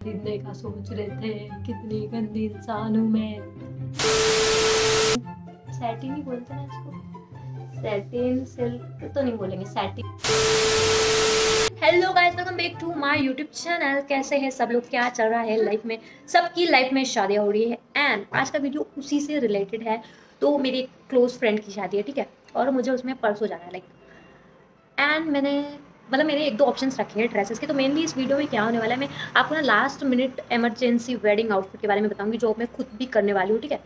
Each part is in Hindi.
खरीदने का सोच रहे थे। कितनी गंदी इंसान हूँ मैं। सैटिन ही बोलते हैं इसको, सैटिन सिल्क तो नहीं बोलेंगे, satin. Hello guys, welcome back to my YouTube channel. कैसे हैं सब लोग, क्या चल रहा है लाइफ में? सबकी लाइफ में शादियां हो रही है एंड आज का वीडियो उसी से रिलेटेड है। तो मेरी एक क्लोज फ्रेंड की शादी है, ठीक है, और मुझे उसमें परसों जाना है एंड मैंने मेरे एक दो ऑप्शंस रखे हैं ड्रेसेस के। तो मेनली इस वीडियो में क्या होने वाला है, मैं आपको ना last minute emergency wedding outfit के बारे में बताऊंगी जो मैं खुद भी करने वाली हूँ, ठीक है।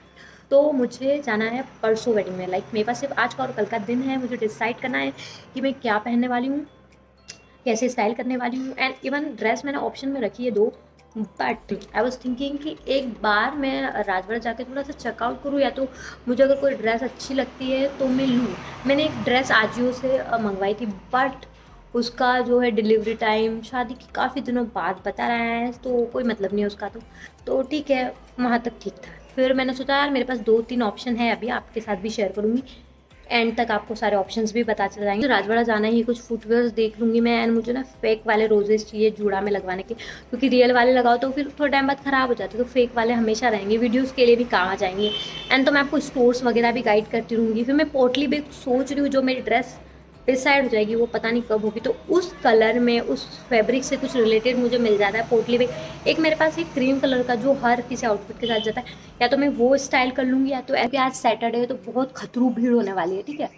तो मुझे जाना है परसों वेडिंग में। मेरे पास सिर्फ आज का और कल का दिन है। मुझे डिसाइड करना है कि मैं क्या पहनने वाली हूँ, कैसे स्टाइल करने वाली हूँ एंड इवन ड्रेस मैंने ऑप्शन में रखी है दो। बट आई वॉज थिंकिंग कि एक बार मैं राजवाड़ा जाके थोड़ा सा चेकआउट करूँ, या तो मुझे अगर कोई ड्रेस अच्छी लगती है तो मैं लूँ। मैंने एक ड्रेस आजियो से मंगवाई थी, बट उसका जो है डिलीवरी टाइम शादी की काफ़ी दिनों बाद बता रहा है, तो कोई मतलब नहीं है उसका। तो ठीक है, वहाँ तक ठीक था। फिर मैंने सोचा यार मेरे पास दो तीन ऑप्शन है, अभी आपके साथ भी शेयर करूँगी। एंड तक आपको सारे ऑप्शंस भी पता चल जाएंगे। तो राजवाड़ा जाना ही, कुछ फुटवेयर्स देख लूँगी मैं। एंड मुझे ना फेक वाले रोजेस चाहिए जूड़ा में लगवाने के, क्योंकि रियल वाले लगाओ तो फिर थोड़ा टाइम बाद ख़राब हो जाते हैं। तो फेक वाले हमेशा रहेंगे, वीडियोस के लिए भी काम आ जाएंगे। एंड तो मैं आपको स्टोर्स वगैरह भी गाइड करती रहूँगी। फिर मैं पोटली भी सोच रही हूँ, जो मेरी ड्रेस डिसाइड हो जाएगी वो पता नहीं कब होगी, तो उस कलर में उस फैब्रिक से कुछ रिलेटेड मुझे मिल जाता है पोटली भी। एक मेरे पास एक क्रीम कलर का जो हर किसी आउटफिट के साथ जाता है, या तो मैं वो स्टाइल कर लूँगी, या तो आज सैटरडे है तो बहुत खतरू भीड़ होने वाली है, ठीक है।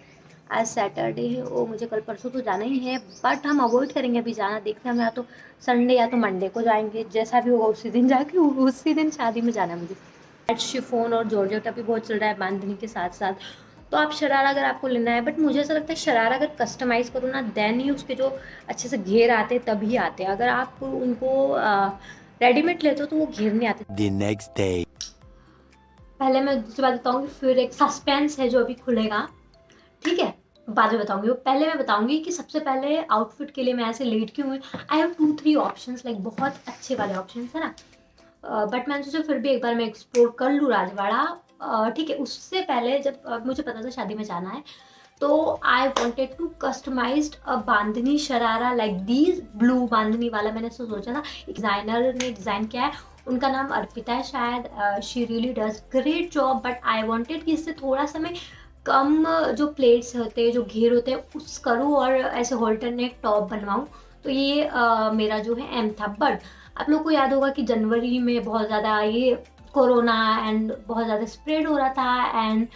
आज सैटरडे है और मुझे कल परसों तो जाना ही है, बट हम अवॉइड करेंगे अभी जाना। देखते हैं, हम या तो संडे या तो मंडे को जाएंगे, जैसा भी होगा उसी दिन जाके उसी दिन शादी में जाना है मुझे। शिफॉन और जॉर्जेट भी बहुत चल रहा है बांधनी के साथ साथ। तो आप शरारा अगर आपको लेना है, बट मुझे ऐसा लगता है शरारा अगर कस्टमाइज़ करो ना, देन ही उसके जो अच्छे से घेर आते हैं तभी आते हैं। अगर आप उनको रेडीमेड लेते हो तो वो घेर नहीं आते। The next day. पहले मैं दूसरी बात बताऊंगी, फिर एक सस्पेंस है जो अभी खुलेगा, ठीक है, बाद में बताऊंगी। पहले मैं बताऊंगी कि सबसे पहले आउटफिट के लिए मैं ऐसे लेट क्यों हुई। आई हैव 2-3 ऑप्शंस, लाइक बहुत अच्छे वाले ऑप्शंस है ना। बट मैंने सोचा फिर भी एक बार मैं एक्सप्लोर कर लूँ राजवाड़ा, ठीक है। उससे पहले जब मुझे पता था शादी में जाना है, तो I wanted to customized a bandhani sharara like these, blue bandhani वाला मैंने सोचा था। एक डिज़ाइनर ने डिज़ाइन किया है, उनका नाम अर्पिता है शायद। She really does great job. But I wanted कि इससे थोड़ा सा मैं कम जो प्लेट्स होते हैं, जो घेर होते हैं, उस करूँ और ऐसे हॉल्टरनेट टॉप बनवाऊँ। तो ये मेरा जो है एम था। बट आप लोग को याद होगा कि जनवरी में बहुत ज़्यादा ये कोरोना एंड बहुत ज़्यादा स्प्रेड हो रहा था, and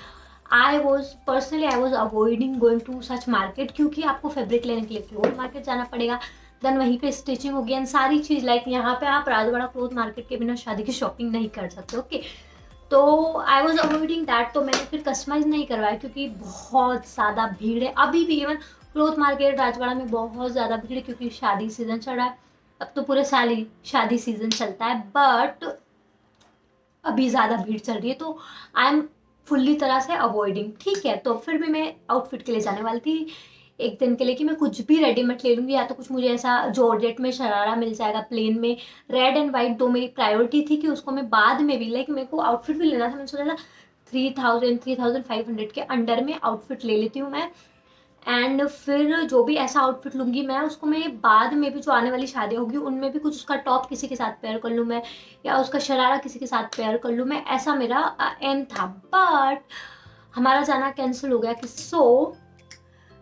I was avoiding going to such market, क्योंकि आपको फैब्रिक लेने के लिए क्लोथ मार्केट जाना पड़ेगा, देन वहीं पे स्टिचिंग होगी एंड सारी चीज़। लाइक यहाँ पे आप राजवाड़ा क्लोथ मार्केट के बिना शादी की शॉपिंग नहीं कर सकते, ओके। तो आई वॉज अवॉइडिंग दैट। तो मैंने फिर कस्टमाइज नहीं करवाया, क्योंकि बहुत ज़्यादा भीड़ है अभी भी। इवन क्लोथ मार्केट राजवाड़ा में बहुत ज़्यादा भीड़ है, क्योंकि शादी सीजन चल रहा है। अब तो पूरे साल ही शादी सीजन चलता है, बट अभी ज़्यादा भीड़ चल रही है, तो आई एम फुल्ली तरह से अवॉइडिंग, ठीक है। तो फिर भी मैं आउटफिट के लिए जाने वाली थी एक दिन के लिए कि मैं कुछ भी रेडीमेड ले लूँगी, या तो कुछ मुझे ऐसा जॉर्जेट में शरारा मिल जाएगा प्लेन में। रेड एंड वाइट दो मेरी प्रायोरिटी थी कि उसको मैं बाद में भी, लाइक मेरे को आउटफिट भी लेना था। मैंने सोचा था 3,500 के अंडर में आउटफिट ले लेती हूँ मैं। एंड फिर जो भी ऐसा आउटफिट लूँगी मैं, उसको मैं बाद में भी जो आने वाली शादी होगी उनमें भी कुछ उसका टॉप किसी के साथ पेयर कर लूँ मैं, या उसका शरारा किसी के साथ पेयर कर लूँ मैं। ऐसा मेरा एम था, बट हमारा जाना कैंसिल हो गया कि सो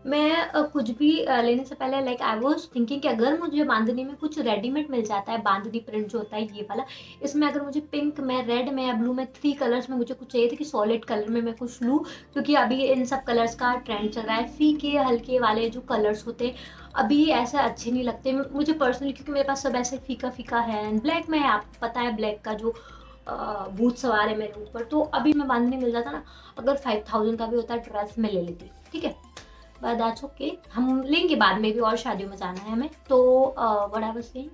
मैं कुछ भी लेने से पहले लाइक आई वॉज थिंकिंग कि अगर मुझे बांधनी में कुछ रेडीमेड मिल जाता है, बांधनी प्रिंट जो होता है ये वाला, इसमें अगर मुझे पिंक में, रेड में या ब्लू में, 3 कलर्स में मुझे कुछ चाहिए था कि सॉलिड कलर में मैं कुछ लूँ, क्योंकि अभी इन सब कलर्स का ट्रेंड चल रहा है। फीके हल्के वाले जो कलर्स होते हैं अभी ऐसे अच्छे नहीं लगते मुझे पर्सनली, क्योंकि मेरे पास सब ऐसे फीका फीका है। एंड ब्लैक में है, आपको पता है ब्लैक का जो भूत सवार है मेरे ऊपर। तो अभी मैं बांधनी मिल जाता ना, अगर 5,000 का भी होता है ड्रेस में ले लेती, ठीक है। बट दैट्स ओके, हम लेंगे बाद में भी, और शादियों में जाना है हमें। तो व्हाट आई वाज सेइंग,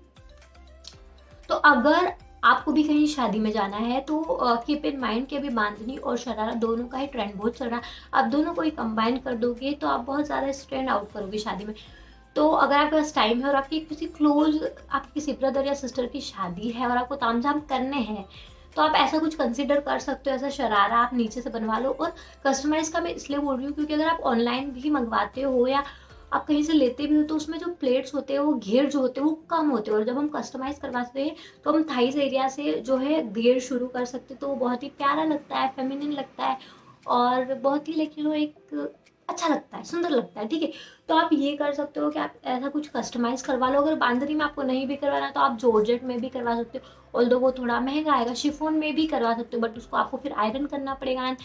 तो अगर आपको भी कहीं शादी में जाना है तो कीप इन माइंड कि अभी बांधनी और शरारा दोनों का ही ट्रेंड बहुत चल रहा है। आप दोनों को ही कंबाइन कर दोगे तो आप बहुत ज़्यादा स्टैंड आउट करोगे शादी में। तो अगर आपके पास टाइम है और आपकी किसी क्लोज, आपके किसी ब्रदर या सिस्टर की शादी है और आपको तामझाम करने हैं, तो आप ऐसा कुछ कंसिडर कर सकते हो। ऐसा शरारा आप नीचे से बनवा लो। और कस्टमाइज का मैं इसलिए बोल रही हूँ क्योंकि अगर आप ऑनलाइन भी मंगवाते हो या आप कहीं से लेते भी हो तो उसमें जो प्लेट्स होते हैं वो घेर जो होते हैं वो कम होते हैं, और जब हम कस्टमाइज करवाते हैं तो हम थाइस एरिया से जो है घेर शुरू कर सकते हैं, तो वो बहुत ही प्यारा लगता है, फेमिनिन लगता है और बहुत ही लेकिन वो एक अच्छा लगता है, सुंदर लगता है। ठीक है, तो आप ये कर सकते हो कि आप ऐसा कुछ कस्टमाइज करवा लो। अगर बांधनी में आपको नहीं भी करवाना तो आप जॉर्जेट में भी करवा सकते हो, ऑल्दो वो थोड़ा महंगा आएगा। शिफॉन में भी करवा सकते हो बट उसको आपको फिर आयरन करना पड़ेगा एंड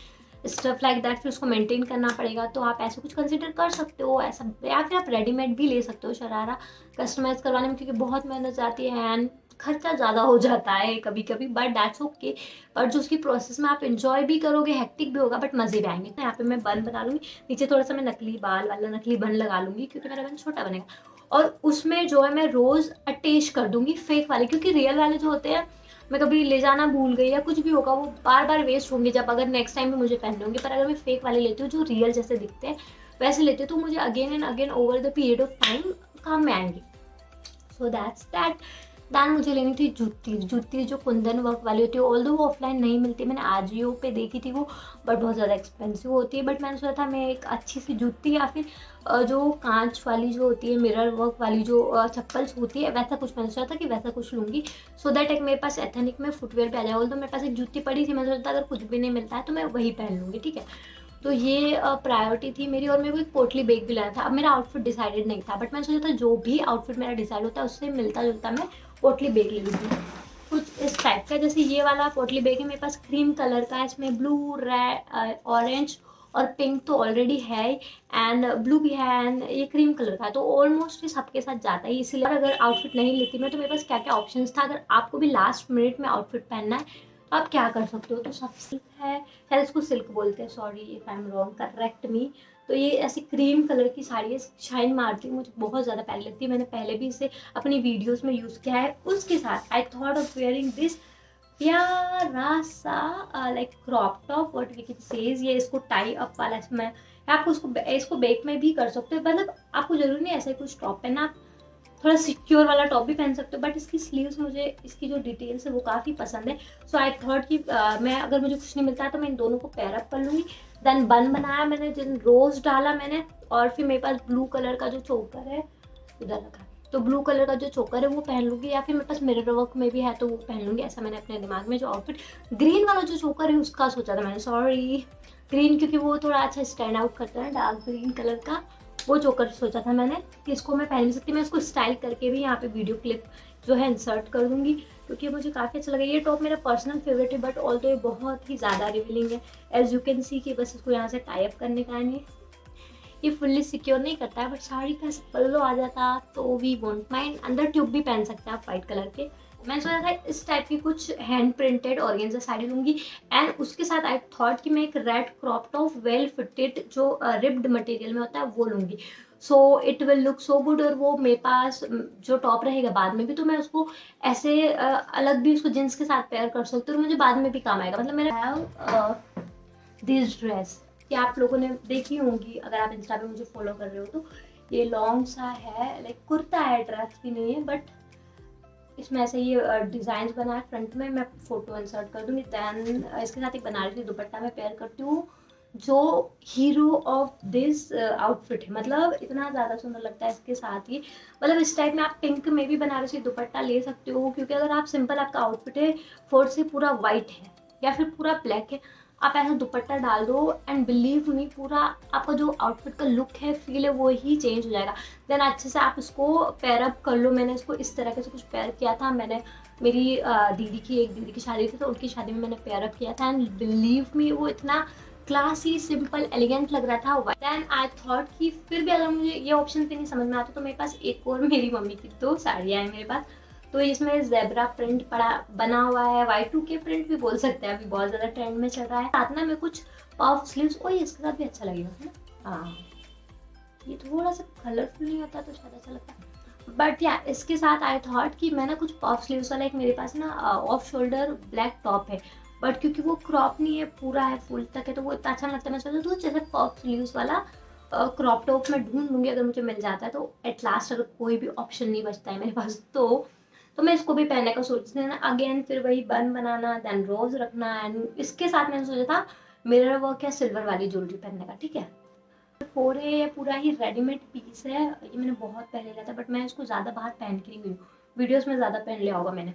स्टफ लाइक दैट, फिर उसको मेंटेन करना पड़ेगा। तो आप ऐसा कुछ कंसिडर कर सकते हो ऐसा, या फिर आप रेडीमेड भी ले सकते हो शरारा कस्टमाइज करवाने में, क्योंकि बहुत मेहनत जाती है एंड खर्चा ज़्यादा हो जाता है कभी कभी, बट दैट्स ओके। और जो उसकी प्रोसेस में आप इंजॉय भी करोगे, हेक्टिक भी होगा बट मज़े भी आएंगे। तो यहाँ पे मैं बन बना लूँगी, नीचे थोड़ा सा मैं नकली बाल वाला नकली बन लगा लूँगी क्योंकि मेरा बन छोटा बनेगा, और उसमें जो है मैं रोज़ अटैच कर दूँगी फेक वाले, क्योंकि रियल वाले जो होते हैं मैं कभी ले जाना भूल गई या कुछ भी होगा वो बार बार वेस्ट होंगे जब अगर नेक्स्ट टाइम भी मुझे पहनने होंगे। पर अगर मैं फेक वाले लेती हूँ जो रियल जैसे दिखते हैं वैसे लेती हूँ तो मुझे again and again over the period of time काम में आएंगे। So that's that. दैन मुझे लेनी थी जूती, जूती जो कुंदन वर्क वाली होती है, ऑल्दो वो ऑफलाइन नहीं मिलती, मैंने आजियो पे देखी थी वो, बट बहुत ज़्यादा एक्सपेंसिव होती है। बट मैंने सोचा था मैं एक अच्छी सी जूती या फिर जो कांच वाली जो होती है मिरर वर्क वाली जो चप्पल्स होती है वैसा कुछ, मैंने सोचा था कि वैसा कुछ लूँगी सो दैट एक मेरे पास एथनिक में फुटवेयर पे आ जाए। ऑल्दो मेरे पास एक जूती पड़ी थी, मैंने सोचा था अगर कुछ भी नहीं मिलता है तो मैं वही पहन लूँगी। ठीक है, तो ये प्रायोरिटी थी मेरी, और मेरे को एक पोटली बैग भी लाना था। अब मेरा आउटफिट डिसाइडेड नहीं था बट मैंने सोचा था जो भी आउटफिट मेरा डिसाइड होता है उससे मिलता जुलता मैं पोटली बैग ले लूँगी, कुछ इस टाइप का। जैसे ये वाला पोटली बैग है मेरे पास क्रीम कलर का है, इसमें ब्लू रेड ऑरेंज और पिंक तो ऑलरेडी है एंड ब्लू भी है एंड ये क्रीम कलर का है, तो ऑलमोस्ट ये सबके साथ जाता है। इसलिए अगर आउटफिट नहीं लेती मैं तो मेरे पास क्या क्या ऑप्शंस था, अगर आपको भी लास्ट मिनट में आउटफिट पहनना है तो आप क्या कर सकते हो। तो सबसे है इसको सिल्क बोलते हैं, sorry if I am wrong, correct मी। तो ये ऐसी क्रीम कलर की साड़ी है, शाइन मारती है, मुझे बहुत ज़्यादा प्यारी लगती है, मैंने पहले भी इसे अपनी वीडियोस में यूज़ किया है। उसके साथ I thought of wearing this प्यारा सा like crop top what we can says, ये इसको टाई अप वाला इसमें आप इसको बैक में भी कर सकते हो, मतलब आपको जरूरी नहीं ऐसा कुछ टॉप पहनना, आप थोड़ा सिक्योर वाला टॉप भी पहन सकते हो। बट इसकी स्लीव्स मुझे इसकी जो डिटेल्स है वो काफ़ी पसंद है। सो आई थॉट कि मैं अगर मुझे कुछ नहीं मिलता है तो मैं इन दोनों को पेयर अप कर लूँगी। देन बन बनाया मैंने, जिन रोज डाला मैंने, और फिर मेरे पास ब्लू कलर का जो चोकर है उधर रखा, तो ब्लू कलर का जो चोकर है वो पहन लूँगी, या फिर मेरे पास मिरर वर्क में भी है तो वो पहन लूँगी। ऐसा मैंने अपने दिमाग में जो आउटफिट, ग्रीन वाला जो चोकर है उसका सोचा था मैंने, सॉरी ग्रीन, क्योंकि वो थोड़ा अच्छा स्टैंड आउट करता है, डार्क ग्रीन कलर का वो चोकर सोचा था मैंने कि इसको मैं पहन भी सकती, मैं इसको स्टाइल करके भी यहाँ पे वीडियो क्लिप जो है इंसर्ट कर दूंगी क्योंकि मुझे काफ़ी अच्छा लगा। ये टॉप मेरा पर्सनल फेवरेट है बट ऑल्दो ये बहुत ही ज़्यादा रिवीलिंग है, एज यू कैन सी कि बस इसको यहाँ से टाई अप करने का नहीं, ये फुल्ली सिक्योर नहीं करता है, बट साड़ी का पल्लो आ जाता तो वी वोंट माइंड। अंदर ट्यूब भी पहन सकते हैं आप वाइट कलर के। मैंने सोचा था इस टाइप की कुछ हैंड प्रिंटेड ऑर्गेन्जा साड़ी लूंगी एंड उसके साथ आई थॉट कि मैं एक red crop top well fitted जो रिब्ड मटेरियल में होता है वो लूंगी, so it will look so good. और वो मेरे पास जो टॉप रहेगा बाद में भी तो मैं उसको ऐसे अलग भी उसको जींस के साथ पेयर कर सकती हूँ और मुझे बाद में भी काम आएगा। मतलब मेरा दिस ड्रेस कि आप लोगों ने देखी होंगी अगर आप इंस्टा पे मुझे फॉलो कर रहे हो तो, ये लॉन्ग सा है, लाइक कुर्ता है, ड्रेस भी नहीं है, बट इसमें ऐसे ये डिजाइन बना है फ्रंट में, मैं फोटो इंसर्ट कर दूंगी। देन इसके साथ एक बनारसी दुपट्टा मैं पेयर करती हूँ जो हीरो ऑफ दिस आउटफिट है, मतलब इतना ज़्यादा सुंदर लगता है इसके साथ ही। मतलब इस टाइप में आप पिंक में भी बनारसी दुपट्टा ले सकते हो, क्योंकि अगर आप सिंपल आपका आउटफिट है फोर्थ से पूरा वाइट है या फिर पूरा ब्लैक है, आप ऐसा दुपट्टा डाल दो एंड बिलीव मी पूरा आपका जो आउटफिट का लुक है, फील है, वो ही चेंज हो जाएगा। देन अच्छे से आप इसको पेयर अप कर लो। मैंने इसको इस तरह से कुछ पेयर किया था, मैंने मेरी एक दीदी की शादी थी तो उनकी शादी में मैंने पेयर अप किया था एंड बिलीव मी वो इतना क्लासी सिंपल एलिगेंट लग रहा था। देन आई थॉट कि फिर भी अगर मुझे ये ऑप्शन भी नहीं समझ में आता तो मेरे पास एक और मेरी मम्मी की 2 साड़ियाँ हैं मेरे पास, तो इसमें जेब्रा प्रिंट पड़ा बना हुआ है, Y2K प्रिंट भी बोल सकते हैं, अभी बहुत ज़्यादा ट्रेंड में चल रहा है। साथ ना में कुछ पफ स्लीव्स, और इसके साथ भी अच्छा लगेगा है ना, हाँ ये थोड़ा सा कलरफुल नहीं होता तो शायद अच्छा लगता, बट या इसके साथ आई थॉट कि मैं ना कुछ पफ स्लीव्स वाला एक मेरे पास ना ऑफ शोल्डर ब्लैक टॉप है, बट क्योंकि वो क्रॉप नहीं है, पूरा है फुल तक है तो वो इतना अच्छा नहीं लगता। मैं सोचा तो जैसे पफ स्लीव्स वाला क्रॉप टॉप में ढूंढ लूंगी अगर मुझे मिल जाता है तो, एट लास्ट अगर कोई भी ऑप्शन नहीं बचता है मेरे पास तो मैं इसको भी पहनने का सोचती थी ना। अगेन फिर वही बन बनाना, देन रोज रखना एंड इसके साथ मैंने सोचा था मिरर वर्क या सिल्वर वाली ज्वेलरी पहनने का। ठीक है, फोर है, ये पूरा ही रेडीमेड पीस है। ये मैंने बहुत पहले लिया था, बट मैं इसको ज़्यादा बाहर पहन के नहीं हुई हूँ, वीडियोस में ज़्यादा पहन लिया होगा मैंने।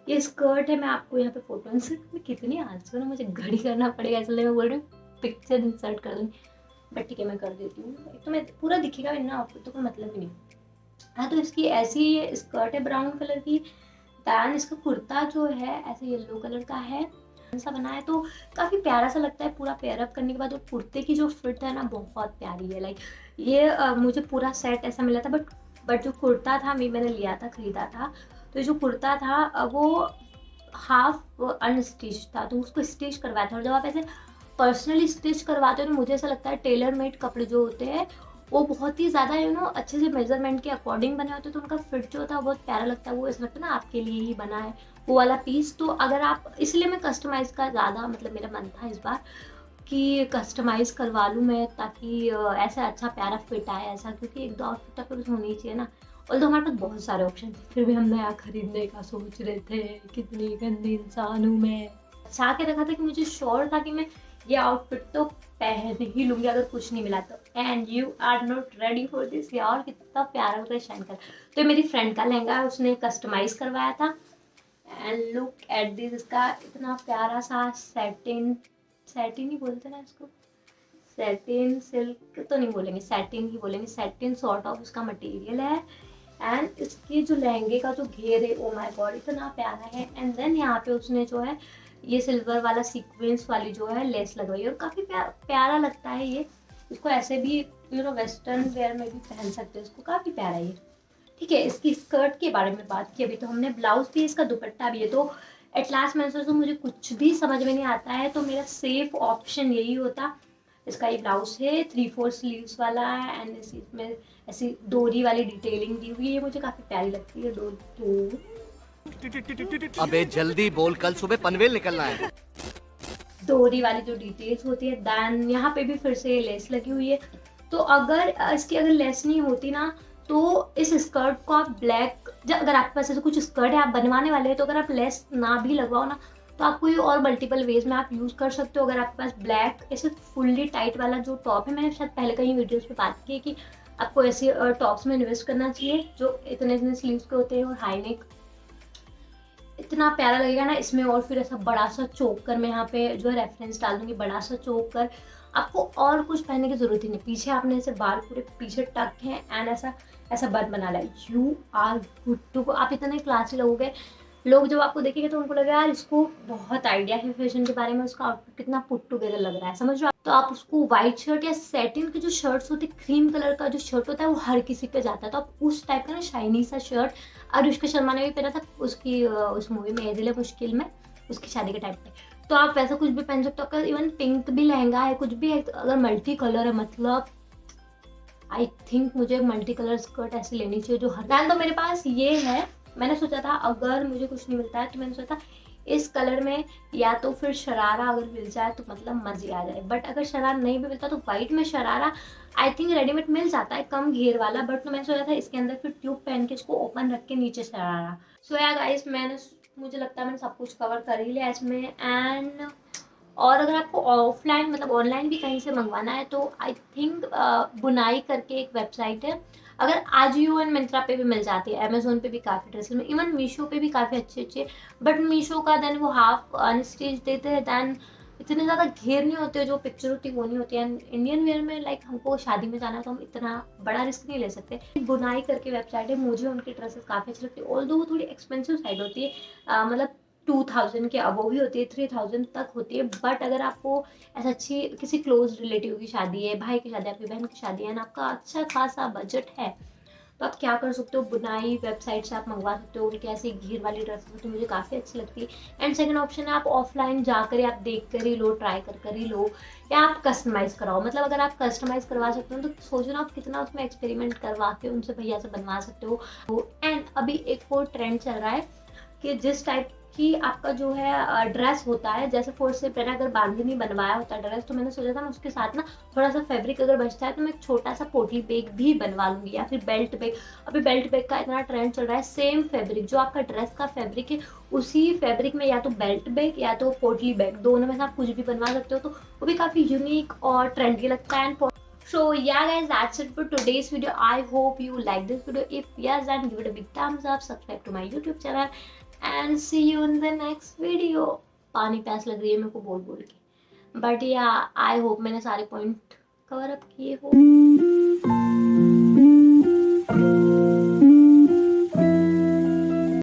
ये स्कर्ट है, मैं आपको यहाँ पे फोटो इंसर्ट, मैं कितनी आलसी हूँ, मुझे घड़ी करना पड़ेगा, इसलिए मैं बोल रही हूँ पिक्चर इंसर्ट कर दूँगी, बट ठीक है मैं कर देती हूँ। एक तो मैं पूरा दिखेगा वरना आउटफिट तो कोई मतलब ही नहीं। हाँ, तो इसकी ऐसी ये स्कर्ट है ब्राउन कलर की, दैन इसका कुर्ता जो है ऐसे येलो कलर का है, सा बना है, तो काफ़ी प्यारा सा लगता है। पूरा पेयर अप करने के बाद वो कुर्ते की जो फिट है ना बहुत प्यारी है। लाइक ये मुझे पूरा सेट ऐसा मिला था, बट जो कुर्ता था मैंने लिया था, खरीदा था, तो जो कुर्ता था वो हाफ अनस्टिच था, तो उसको स्टिच करवाया था। और जब आप ऐसे पर्सनली स्टिच करवाते हो तो मुझे ऐसा लगता है टेलर मेड कपड़े जो होते हैं वो बहुत ही ज़्यादा अच्छे से मेजरमेंट के अकॉर्डिंग बने होते हैं, तो उनका फिट जो होता है बहुत प्यारा लगता है। वो ऐसा लगता है ना आपके लिए ही बना है वो वाला पीस। तो अगर आप, इसलिए मैं कस्टमाइज़ का ज़्यादा मतलब मेरा मन था इस बार कि कस्टमाइज़ करवा लूँ मैं, ताकि ऐसा अच्छा प्यारा फिट आए ऐसा, क्योंकि एक दो आउटफिट तक तो होनी चाहिए ना। और तो हमारे पास बहुत सारे ऑप्शन थे, फिर भी हम नया खरीदने का सोच रहे थे। कितनी गंदी इंसान हूँ मैं। चाह के रखा था कि मुझे श्योर था कि मैं ये आउटफिट तो पहन ही लूंगी अगर कुछ नहीं मिला तो। And you are not ready for this यार, कितना प्यारा होता है शाइन कलर। तो मेरी फ्रेंड का लहंगा है, उसने कस्टमाइज करवाया था। एंड लुक एट दिस, इसका इतना प्यारा सा सैटिन ही बोलते ना इसको, सैटिन सिल्क तो नहीं बोलेंगे, सैटिन ही बोलेंगे, सैटिन सॉर्ट ऑफ इसका मटेरियल है। एंड इसकी जो लहंगे का जो घेर है, ओ माय गॉड इतना प्यारा है। एंड देन यहाँ पे उसने जो है ये सिल्वर वाला सीक्वेंस वाली जो है लेस लगवाई है, और काफ़ी प्यारा लगता है ये। इसको ऐसे भी वेस्टर्न वेयर में भी पहन सकते हो, इसको काफ़ी प्यारा है ये। ठीक है, इसकी स्कर्ट के बारे में बात की अभी, तो हमने ब्लाउज भी, इसका दुपट्टा भी है। तो एट लास्ट मैंने सोचा मुझे कुछ भी समझ में नहीं आता है तो मेरा सेफ ऑप्शन यही होता। इसका ये ब्लाउज है 3/4 स्लीव्स वाला है, एंड इसमें ऐसी डोरी वाली डिटेलिंग दी हुई है, ये मुझे काफ़ी प्यारी लगती है। अबे जल्दी बोल, कल सुबह पनवेल निकलना है। डोरी वाली जो डिटेल्स होती है, दैन यहाँ पे भी फिर से लेस लगी हुई है। तो अगर इसकी अगर लेस नहीं होती ना, तो इस स्कर्ट को आप ब्लैक, अगर आपके पास ऐसे कुछ स्कर्ट है आप बनवाने वाले हैं, तो अगर आप लेस ना भी लगवाओ ना, तो आपको ये और मल्टीपल वेज में आप यूज़ कर सकते हो। अगर आपके पास ब्लैक ऐसे फुल्ली टाइट वाला जो टॉप है, मैंने शायद पहले कहीं वीडियोस में बात की है कि आपको ऐसे टॉप्स में इन्वेस्ट करना चाहिए जो इतने स्लीव्स के होते हैं और हाई नेक, इतना प्यारा लगेगा ना इसमें। और फिर ऐसा बड़ा सा चोकर, मैं यहाँ पे जो है रेफरेंस डाल दूंगी, बड़ा सा चोकर, आपको और कुछ पहनने की जरूरत ही नहीं। पीछे आपने ऐसे बाल पूरे पीछे टक हैं, एंड ऐसा बन बना ला, you are good to go. आप इतने क्लासी लगोगे, लोग जब आपको देखेंगे तो उनको लगेगा यार इसको बहुत आइडिया है फैशन के बारे में, उसका आउटफिट कितना पुट टुगेदर लग रहा है, समझ रहे हो। तो आप उसको व्हाइट शर्ट या सैटिन की जो शर्ट्स होती है, क्रीम कलर का जो शर्ट होता है वो हर किसी पे जाता है, तो आप उस टाइप का ना शाइनी सा शर्ट, अनुष्का शर्मा ने भी पहना था उसकी उस मूवी में, ये दिल है मुश्किल में, उसकी शादी के टाइप पे। तो आप वैसा कुछ भी पहन सकते हो। आपका इवन पिंक भी लहंगा है, कुछ भी है, अगर मल्टी कलर है, मतलब आई थिंक मुझे मल्टी कलर स्कर्ट ऐसी लेनी चाहिए जो हर। तो मेरे पास ये है, मैंने सोचा था अगर मुझे कुछ नहीं मिलता है तो मैंने सोचा इस कलर में या तो फिर शरारा अगर मिल जाए तो मतलब मजे आ जाए। बट अगर शरारा नहीं भी मिलता तो व्हाइट में शरारा आई थिंक रेडीमेड मिल जाता है कम घेर वाला। बट तो मैंने सोचा था इसके अंदर फिर ट्यूब पहन के इसको ओपन रख के नीचे शरारा। सो या गाइस, मुझे लगता है मैंने सब कुछ कवर कर ही लिया इसमें। एंड और अगर आपको ऑफलाइन मतलब ऑनलाइन भी कहीं से मंगवाना है तो आई थिंक बुनाई करके एक वेबसाइट है, अगर आजियो एंड मिंत्रा पे भी मिल जाती है, अमेजोन पे भी काफ़ी ड्रेसेस में, इवन मीशो पे भी काफ़ी अच्छे, बट मीशो का देन वो हाफ अनस्टिच देते हैं, देन इतने ज़्यादा घेर नहीं होते, जो पिक्चर होती है वो नहीं होती है। इंडियन वेयर में लाइक हमको शादी में जाना है तो हम इतना बड़ा रिस्क नहीं ले सकते। बुनाई करके वेबसाइट है, मुझे उनकी ड्रेसेस काफ़ी अच्छी लगती है, ऑल्दो वो थोड़ी एक्सपेंसिव साइड होती है, मतलब 2000 के अबव भी होती है, 3000 तक होती है। बट अगर आपको ऐसा अच्छी किसी क्लोज रिलेटिव की शादी है, भाई की शादी है, आपकी बहन की शादी है ना, आपका अच्छा खासा बजट है, तो आप क्या कर सकते हो, बुनाई वेबसाइट से आप मंगवा सकते हो। उनकी ऐसी घेर वाली ड्रेसेस होती है, मुझे काफ़ी अच्छी लगती है। एंड सेकंड ऑप्शन है आप ऑफलाइन जाकर ही आप देख कर ही लो, ट्राई कर ही लो, या आप कस्टमाइज़ कराओ। मतलब अगर आप कस्टमाइज़ करवा सकते हो तो सोचो ना आप कितना उसमें एक्सपेरिमेंट करवा के उनसे भैया से बनवा सकते हो। एंड अभी एक और ट्रेंड चल रहा है कि जिस टाइप कि आपका जो है ड्रेस होता है, जैसे फोर्स से मैंने अगर बांधनी बनवाया होता है ड्रेस, तो मैंने सोचा था मैं उसके साथ ना थोड़ा सा फैब्रिक अगर बचता है तो मैं एक छोटा सा पोटली बैग भी बनवा लूंगी, या फिर बेल्ट बैग। अभी बेल्ट बैग का इतना ट्रेंड चल रहा है, सेम फैब्रिक जो आपका ड्रेस का फैब्रिक है उसी फैब्रिक में या तो बेल्ट बैग या तो पोटली बैग, दोनों में से आप कुछ भी बनवा सकते हो, तो वो भी काफ़ी यूनिक और ट्रेंडी लगता है। So yeah guys, that's it for today's video. I hope you like this video. If yes, then give it a big thumbs up, subscribe to my YouTube channel and see you in the next video. पानी प्यास लग रही है मेरे को बोल बोल के, बट या आई होप मैंने सारे पॉइंट कवर अप किए हो।